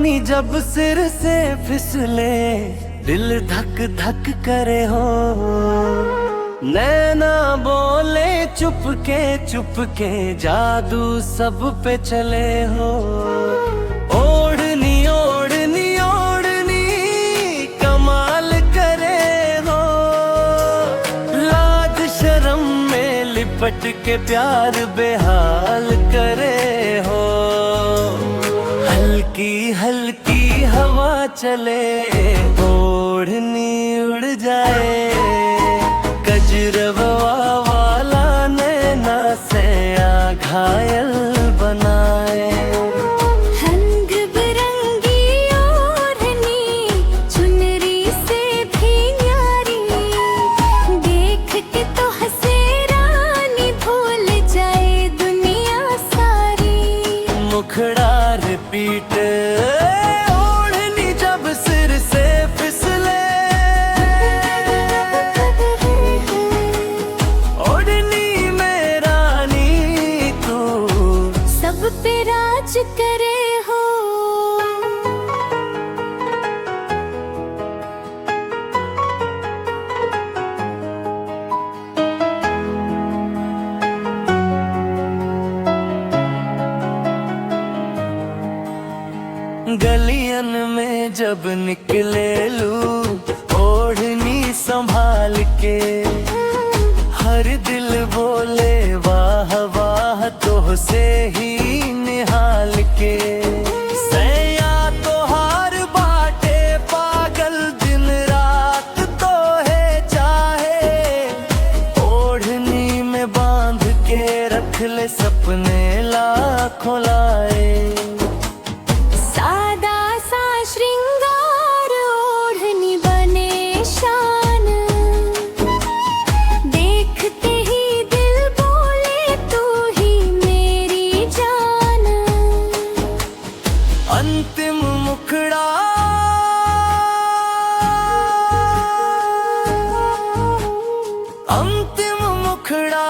ओढ़नी जब सिर से फिसले दिल धक धक करे हो, नैना बोले चुपके जादू सब पे चले हो। ओढ़नी ओढ़नी ओढ़नी कमाल करे हो, लाज शर्म में लिपट के प्यार बेहाल करे हो। हल्की हल्की हवा चले ओढ़नी उड़ जाए, गजरवा वाला नैना से आ घायल बनाए। रंग बिरंगी ओढ़नी चुनरी से भी न्यारी, देख के तो हंसे रानी भूल जाए दुनिया सारी। मुखड़ा रिपीट ओढ़नी जब सिर से फिसले, ओढ़नी में रानी तू सब पे राज करे हो। गलियन में जब निकले लू ओढ़नी संभाल के, हर दिल बोले वाह वाह तो से ही निहाल के। सैया तो हार बाटे पागल दिन रात तो है चाहे, ओढ़नी में बांध के रख ले सपने लाखों लाए। सादा सा श्रृंगार ओढ़नी बने शान, देखते ही दिल बोले तू ही मेरी जान। अंतिम मुखड़ा अंतिम मुखड़ा